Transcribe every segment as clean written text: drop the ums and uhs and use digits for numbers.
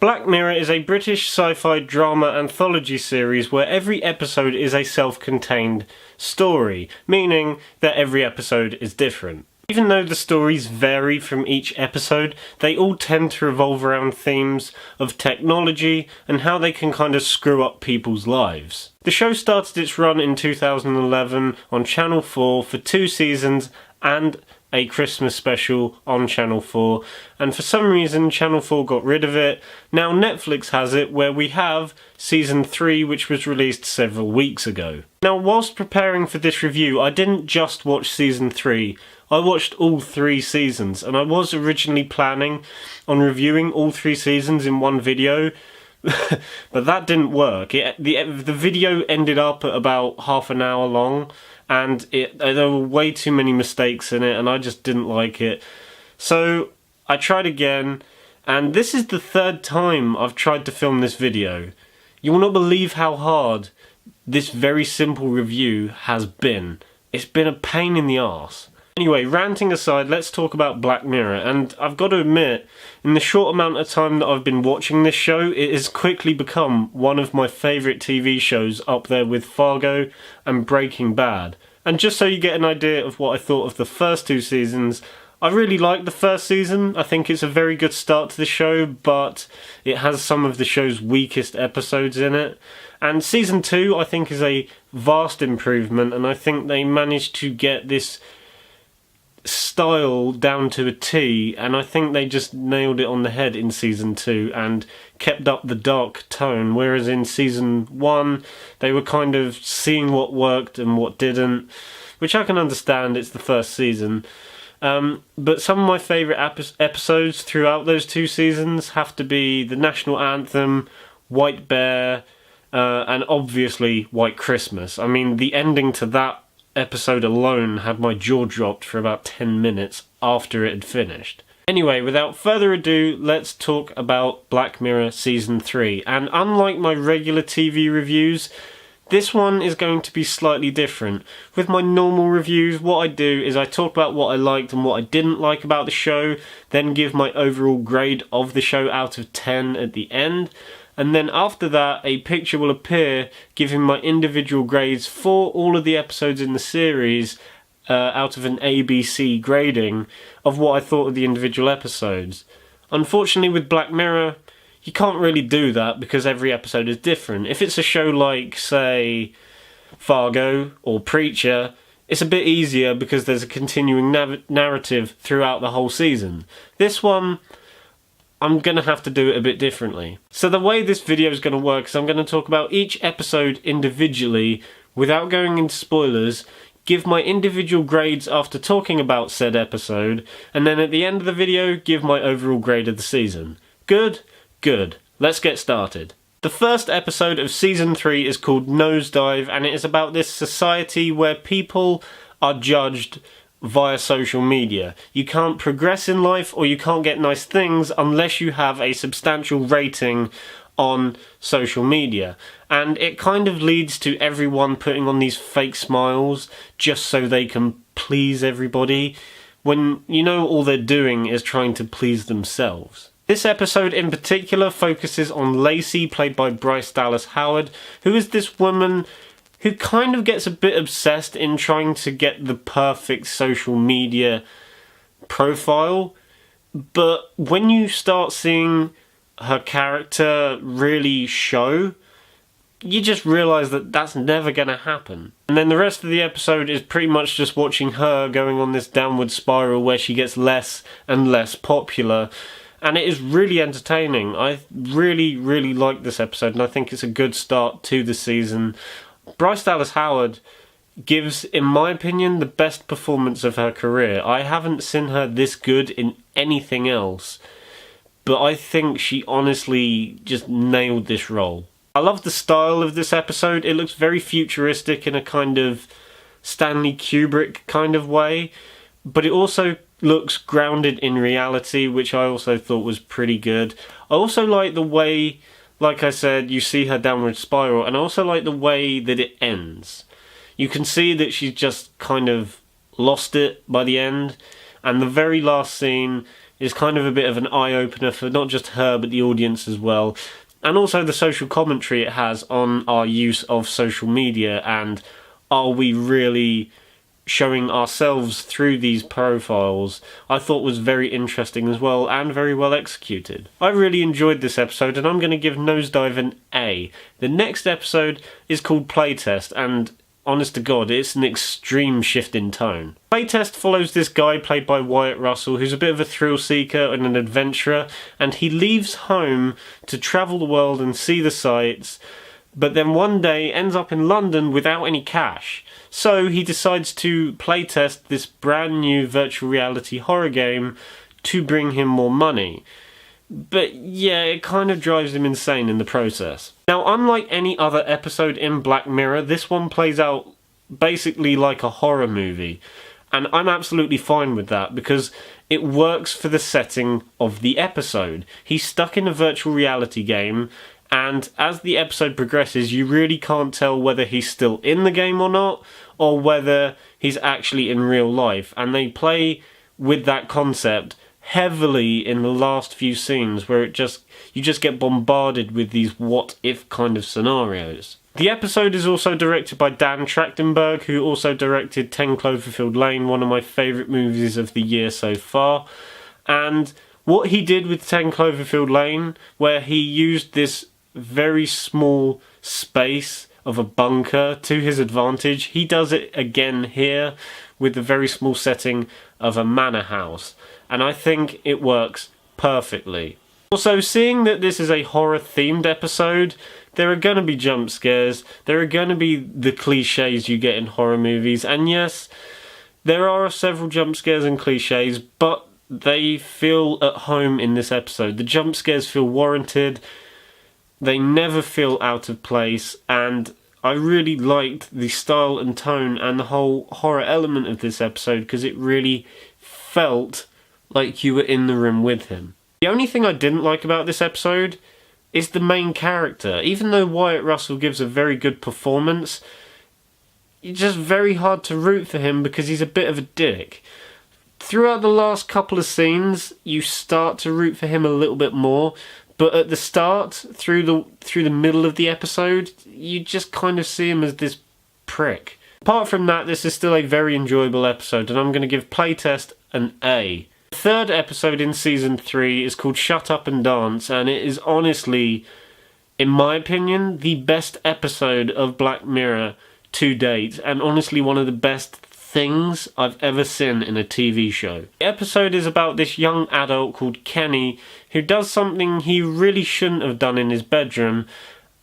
Black Mirror is a British sci-fi drama anthology series where every episode is a self-contained story, meaning that every episode is different. Even though the stories vary from each episode, they all tend to revolve around themes of technology and how they can kind of screw up people's lives. The show started its run in 2011 on Channel 4 for 2 seasons and a Christmas special on Channel 4, and for some reason Channel 4 got rid of it. Now Netflix has it, where we have Season 3, which was released several weeks ago. Now, whilst preparing for this review, I didn't just watch Season 3, I watched all 3 seasons, and I was originally planning on reviewing all 3 seasons in one video, but that didn't work. The video ended up at about half an hour long, and there were way too many mistakes in it, and I just didn't like it. So I tried again, and this is the 3rd time I've tried to film this video. You will not believe how hard this very simple review has been. It's been a pain in the arse. Anyway, ranting aside, let's talk about Black Mirror, and I've got to admit, in the short amount of time that I've been watching this show, it has quickly become one of my favourite TV shows, up there with Fargo and Breaking Bad. And just so you get an idea of what I thought of the first 2 seasons, I really liked the first season. I think it's a very good start to the show, but it has some of the show's weakest episodes in it. And Season 2, I think, is a vast improvement, and I think they managed to get this style down to a T, and I think they just nailed it on the head in Season 2 and kept up the dark tone, whereas in Season 1 they were kind of seeing what worked and what didn't, which I can understand, it's the first season. But some of my favourite episodes throughout those 2 seasons have to be the National Anthem, White Bear, and obviously White Christmas. I mean, the ending to that episode alone had my jaw dropped for about 10 minutes after it had finished. Anyway, without further ado, let's talk about Black Mirror Season 3. And unlike my regular TV reviews, this one is going to be slightly different. With my normal reviews, what I do is I talk about what I liked and what I didn't like about the show, then give my overall grade of the show out of 10 at the end. And then after that, a picture will appear giving my individual grades for all of the episodes in the series out of an ABC grading of what I thought of the individual episodes. Unfortunately, with Black Mirror, you can't really do that because every episode is different. If it's a show like, say, Fargo or Preacher, it's a bit easier because there's a continuing narrative throughout the whole season. This one, I'm going to have to do it a bit differently. So the way this video is going to work is I'm going to talk about each episode individually without going into spoilers, give my individual grades after talking about said episode, and then at the end of the video, give my overall grade of the season. Good? Good. Let's get started. The first episode of Season 3 is called Nosedive, and it is about this society where people are judged via social media. You can't progress in life or you can't get nice things unless you have a substantial rating on social media. And it kind of leads to everyone putting on these fake smiles just so they can please everybody, when you know all they're doing is trying to please themselves. This episode in particular focuses on Lacey, played by Bryce Dallas Howard, who is this woman who kind of gets a bit obsessed in trying to get the perfect social media profile. But when you start seeing her character really show, you just realise that that's never going to happen. And then the rest of the episode is pretty much just watching her going on this downward spiral where she gets less and less popular. And it is really entertaining. I really, really like this episode, and I think it's a good start to the season. Bryce Dallas Howard gives, in my opinion, the best performance of her career. I haven't seen her this good in anything else, but I think she honestly just nailed this role. I love the style of this episode. It looks very futuristic in a kind of Stanley Kubrick kind of way, but it also looks grounded in reality, which I also thought was pretty good. I also like the way, like I said, you see her downward spiral, and I also like the way that it ends. You can see that she's just kind of lost it by the end, and the very last scene is kind of a bit of an eye-opener for not just her but the audience as well. And also the social commentary it has on our use of social media, and are we really showing ourselves through these profiles, I thought was very interesting as well, and very well executed. I really enjoyed this episode, and I'm going to give Nosedive an A. The next episode is called Playtest, and honest to God, it's an extreme shift in tone. Playtest follows this guy played by Wyatt Russell, who's a bit of a thrill seeker and an adventurer, and he leaves home to travel the world and see the sights, but then one day ends up in London without any cash. So he decides to playtest this brand new virtual reality horror game to bring him more money. But yeah, it kind of drives him insane in the process. Now, unlike any other episode in Black Mirror, this one plays out basically like a horror movie. And I'm absolutely fine with that because it works for the setting of the episode. He's stuck in a virtual reality game, and as the episode progresses, you really can't tell whether he's still in the game or not, or whether he's actually in real life. And they play with that concept heavily in the last few scenes, where you just get bombarded with these what-if kind of scenarios. The episode is also directed by Dan Trachtenberg, who also directed 10 Cloverfield Lane, one of my favourite movies of the year so far. And what he did with 10 Cloverfield Lane, where he used this very small space of a bunker to his advantage, he does it again here with the very small setting of a manor house, and I think it works perfectly. Also, seeing that this is a horror themed episode, there are going to be jump scares, there are going to be the cliches you get in horror movies, and yes, there are several jump scares and cliches, but they feel at home in this episode. The jump scares feel warranted, they never feel out of place, and I really liked the style and tone and the whole horror element of this episode because it really felt like you were in the room with him. The only thing I didn't like about this episode is the main character. Even though Wyatt Russell gives a very good performance, it's just very hard to root for him because he's a bit of a dick. Throughout the last couple of scenes, you start to root for him a little bit more, but at the start, through the middle of the episode, you just kind of see him as this prick. Apart from that, this is still a very enjoyable episode, and I'm going to give Playtest an A. The third episode in Season 3 is called Shut Up and Dance, and it is honestly, in my opinion, the best episode of Black Mirror to date, and honestly one of the best things I've ever seen in a TV show. The episode is about this young adult called Kenny who does something he really shouldn't have done in his bedroom.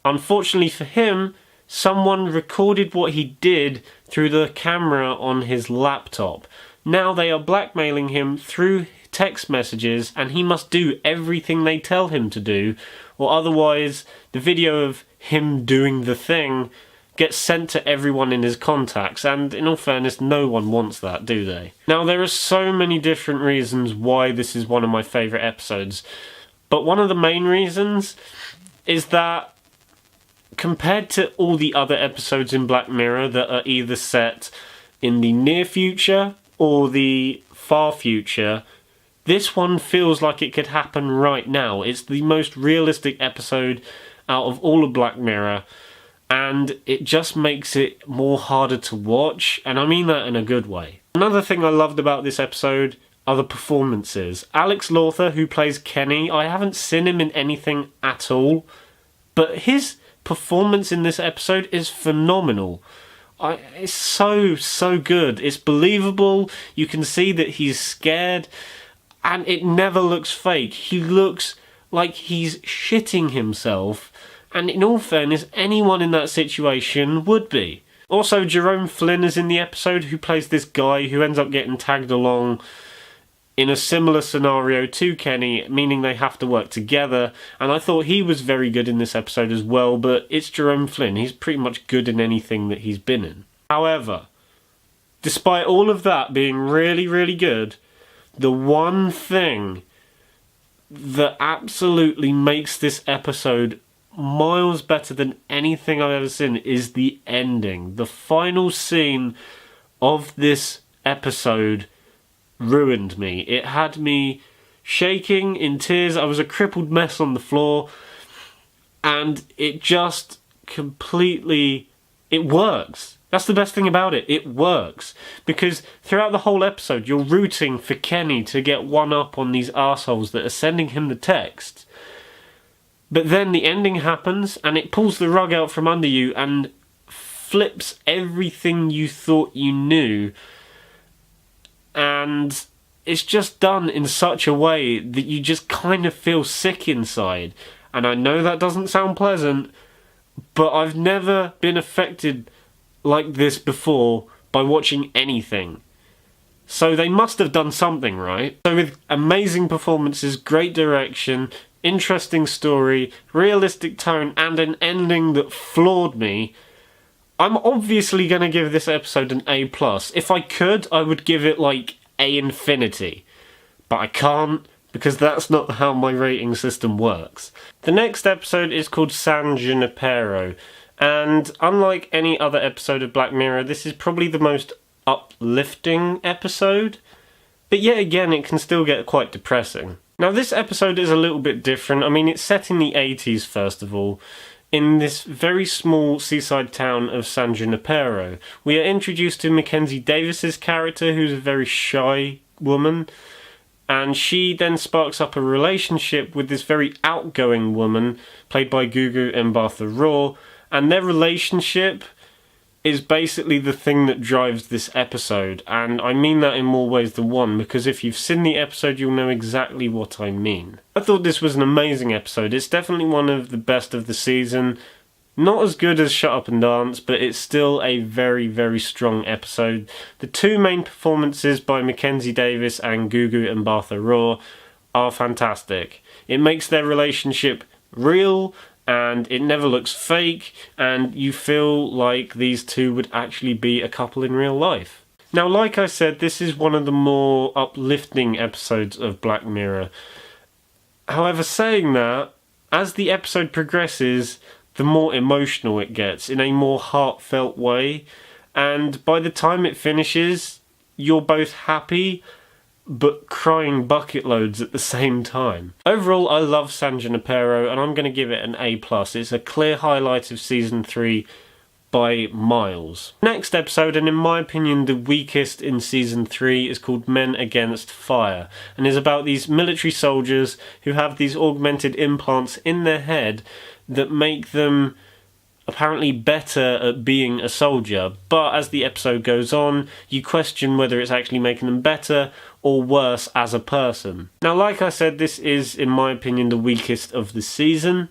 Unfortunately for him, someone recorded what he did through the camera on his laptop. Now they are blackmailing him through text messages, and he must do everything they tell him to do, or otherwise the video of him doing the thing gets sent to everyone in his contacts, and in all fairness, no one wants that, do they? Now, there are so many different reasons why this is one of my favourite episodes, but one of the main reasons is that compared to all the other episodes in Black Mirror that are either set in the near future or the far future, this one feels like it could happen right now. It's the most realistic episode out of all of Black Mirror, and it just makes it more harder to watch, and I mean that in a good way. Another thing I loved about this episode are the performances. Alex Lawther, who plays Kenny, I haven't seen him in anything at all, but his performance in this episode is phenomenal. It's so good. It's believable. You can see that he's scared, and it never looks fake. He looks like he's shitting himself, and in all fairness, anyone in that situation would be. Also, Jerome Flynn is in the episode, who plays this guy who ends up getting tagged along in a similar scenario to Kenny, meaning they have to work together, and I thought he was very good in this episode as well, but it's Jerome Flynn. He's pretty much good in anything that he's been in. However, despite all of that being really, really good, the one thing that absolutely makes this episode miles better than anything I've ever seen is the ending. The final scene of this episode ruined me. It had me shaking, in tears. I was a crippled mess on the floor. And it just completely... It works. That's the best thing about it. It works. Because throughout the whole episode, you're rooting for Kenny to get one up on these arseholes that are sending him the text. But then the ending happens, and it pulls the rug out from under you and flips everything you thought you knew. And it's just done in such a way that you just kind of feel sick inside. And I know that doesn't sound pleasant, but I've never been affected like this before by watching anything. So they must have done something right. So with amazing performances, great direction, interesting story, realistic tone, and an ending that floored me, I'm obviously going to give this episode an A+. If I could, I would give it like A infinity. But I can't, because that's not how my rating system works. The next episode is called San Junipero, and unlike any other episode of Black Mirror, this is probably the most uplifting episode, but yet again it can still get quite depressing. Now this episode is a little bit different. I mean, it's set in the 80s first of all, in this very small seaside town of San Junipero. We are introduced to Mackenzie Davis's character, who's a very shy woman, and she then sparks up a relationship with this very outgoing woman, played by Gugu and Mbatha-Raw, and their relationship is basically the thing that drives this episode, and I mean that in more ways than one, because if you've seen the episode you'll know exactly what I mean. I thought this was an amazing episode. It's definitely one of the best of the season. Not as good as Shut Up and Dance, but it's still a very, very strong episode. The two main performances by Mackenzie Davis and Gugu and Mbatha-Raw are fantastic. It makes their relationship real, and it never looks fake, and you feel like these two would actually be a couple in real life. Now, like I said, this is one of the more uplifting episodes of Black Mirror. However, saying that, as the episode progresses, the more emotional it gets, in a more heartfelt way, and by the time it finishes, you're both happy, but crying bucket loads at the same time. Overall, I love San Junipero, and I'm going to give it an A+. It's a clear highlight of Season 3 by miles. Next episode, and in my opinion the weakest in Season 3, is called Men Against Fire, and is about these military soldiers who have these augmented implants in their head that make them apparently better at being a soldier, but as the episode goes on, you question whether it's actually making them better or worse as a person. Now, like I said, this is, in my opinion, the weakest of the season.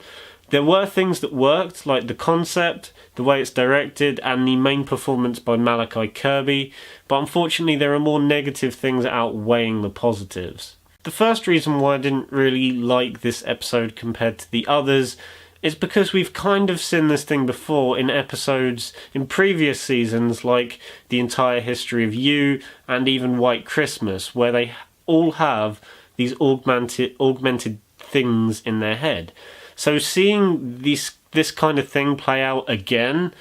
There were things that worked, like the concept, the way it's directed, and the main performance by Malachi Kirby, but unfortunately there are more negative things outweighing the positives. The first reason why I didn't really like this episode compared to the others is because we've kind of seen this thing before in episodes in previous seasons, like The Entire History of You and even White Christmas, where they all have these augmented things in their head. So seeing this kind of thing play out again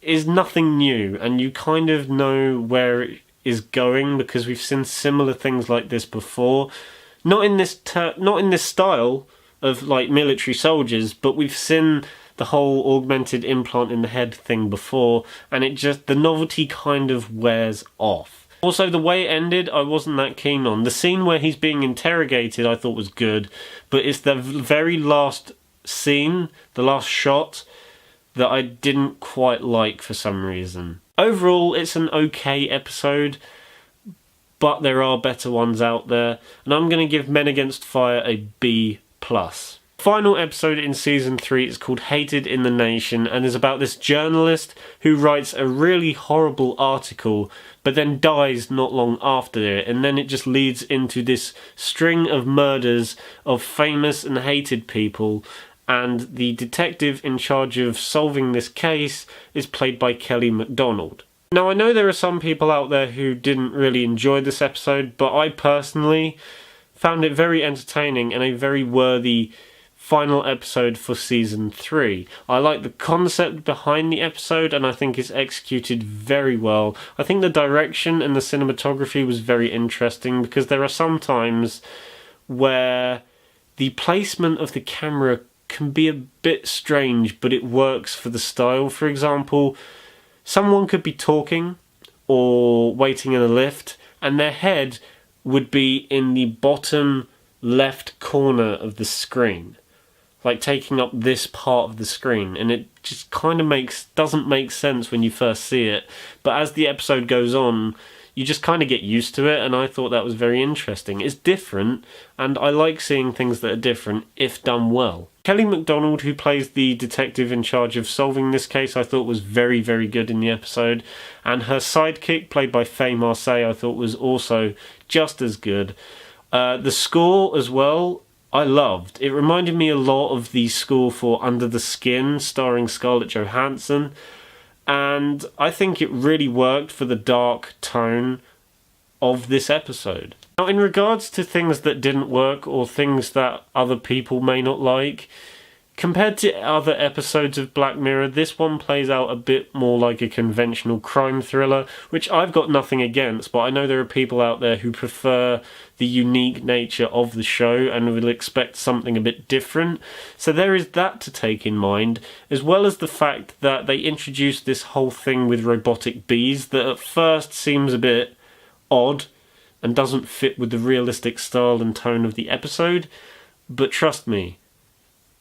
is nothing new, and you kind of know where it is going because we've seen similar things like this before. Not in this style of like military soldiers, but we've seen the whole augmented implant in the head thing before, and the novelty kind of wears off. Also, the way it ended, I wasn't that keen on. The scene where he's being interrogated I thought was good, but it's the very last scene, the last shot, that I didn't quite like for some reason. Overall, it's an okay episode, but there are better ones out there, and I'm going to give Men Against Fire a B+. Final episode in Season 3 is called Hated in the Nation, and is about this journalist who writes a really horrible article but then dies not long after it, and then it just leads into this string of murders of famous and hated people, and the detective in charge of solving this case is played by McDonald. Now, I know there are some people out there who didn't really enjoy this episode, but I personally found it very entertaining and a very worthy final episode for Season 3. I like the concept behind the episode, and I think it's executed very well. I think the direction and the cinematography was very interesting, because there are some times where the placement of the camera can be a bit strange, but it works for the style. For example, someone could be talking or waiting in a lift, and their head would be in the bottom left corner of the screen, like taking up this part of the screen, and it just kind of doesn't make sense when you first see it, but as the episode goes on, you just kind of get used to it, and I thought that was very interesting. It's different, and I like seeing things that are different if done well. Kelly McDonald, who plays the detective in charge of solving this case, I thought was very, very good in the episode, and her sidekick, played by Faye Marseille, I thought was also just as good. The score as well, I loved. It reminded me a lot of the score for Under the Skin, starring Scarlett Johansson, and I think it really worked for the dark tone of this episode. Now, in regards to things that didn't work or things that other people may not like, compared to other episodes of Black Mirror, this one plays out a bit more like a conventional crime thriller, which I've got nothing against, but I know there are people out there who prefer the unique nature of the show and will expect something a bit different. So there is that to take in mind, as well as the fact that they introduced this whole thing with robotic bees that at first seems a bit odd and doesn't fit with the realistic style and tone of the episode, but trust me,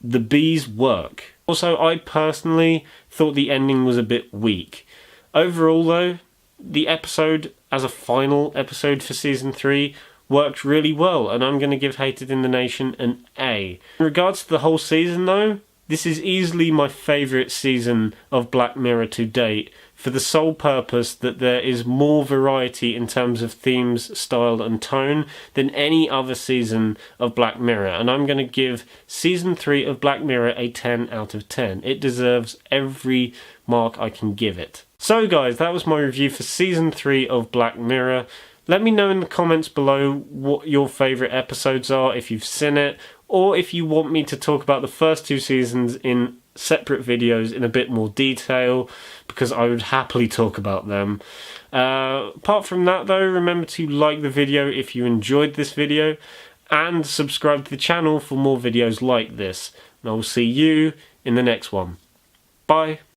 the bees work. Also, I personally thought the ending was a bit weak. Overall though, the episode as a final episode for season 3 worked really well, and I'm going to give Hated in the Nation an A. In regards to the whole season though, this is easily my favourite season of Black Mirror to date, for the sole purpose that there is more variety in terms of themes, style and tone than any other season of Black Mirror, and I'm going to give season 3 of Black Mirror a 10 out of 10. It deserves every mark I can give it. So guys, that was my review for season 3 of Black Mirror. Let me know in the comments below what your favourite episodes are, if you've seen it, or if you want me to talk about the first 2 seasons in separate videos in a bit more detail, because I would happily talk about them. Apart from that though, remember to like the video if you enjoyed this video, and subscribe to the channel for more videos like this. And I will see you in the next one. Bye.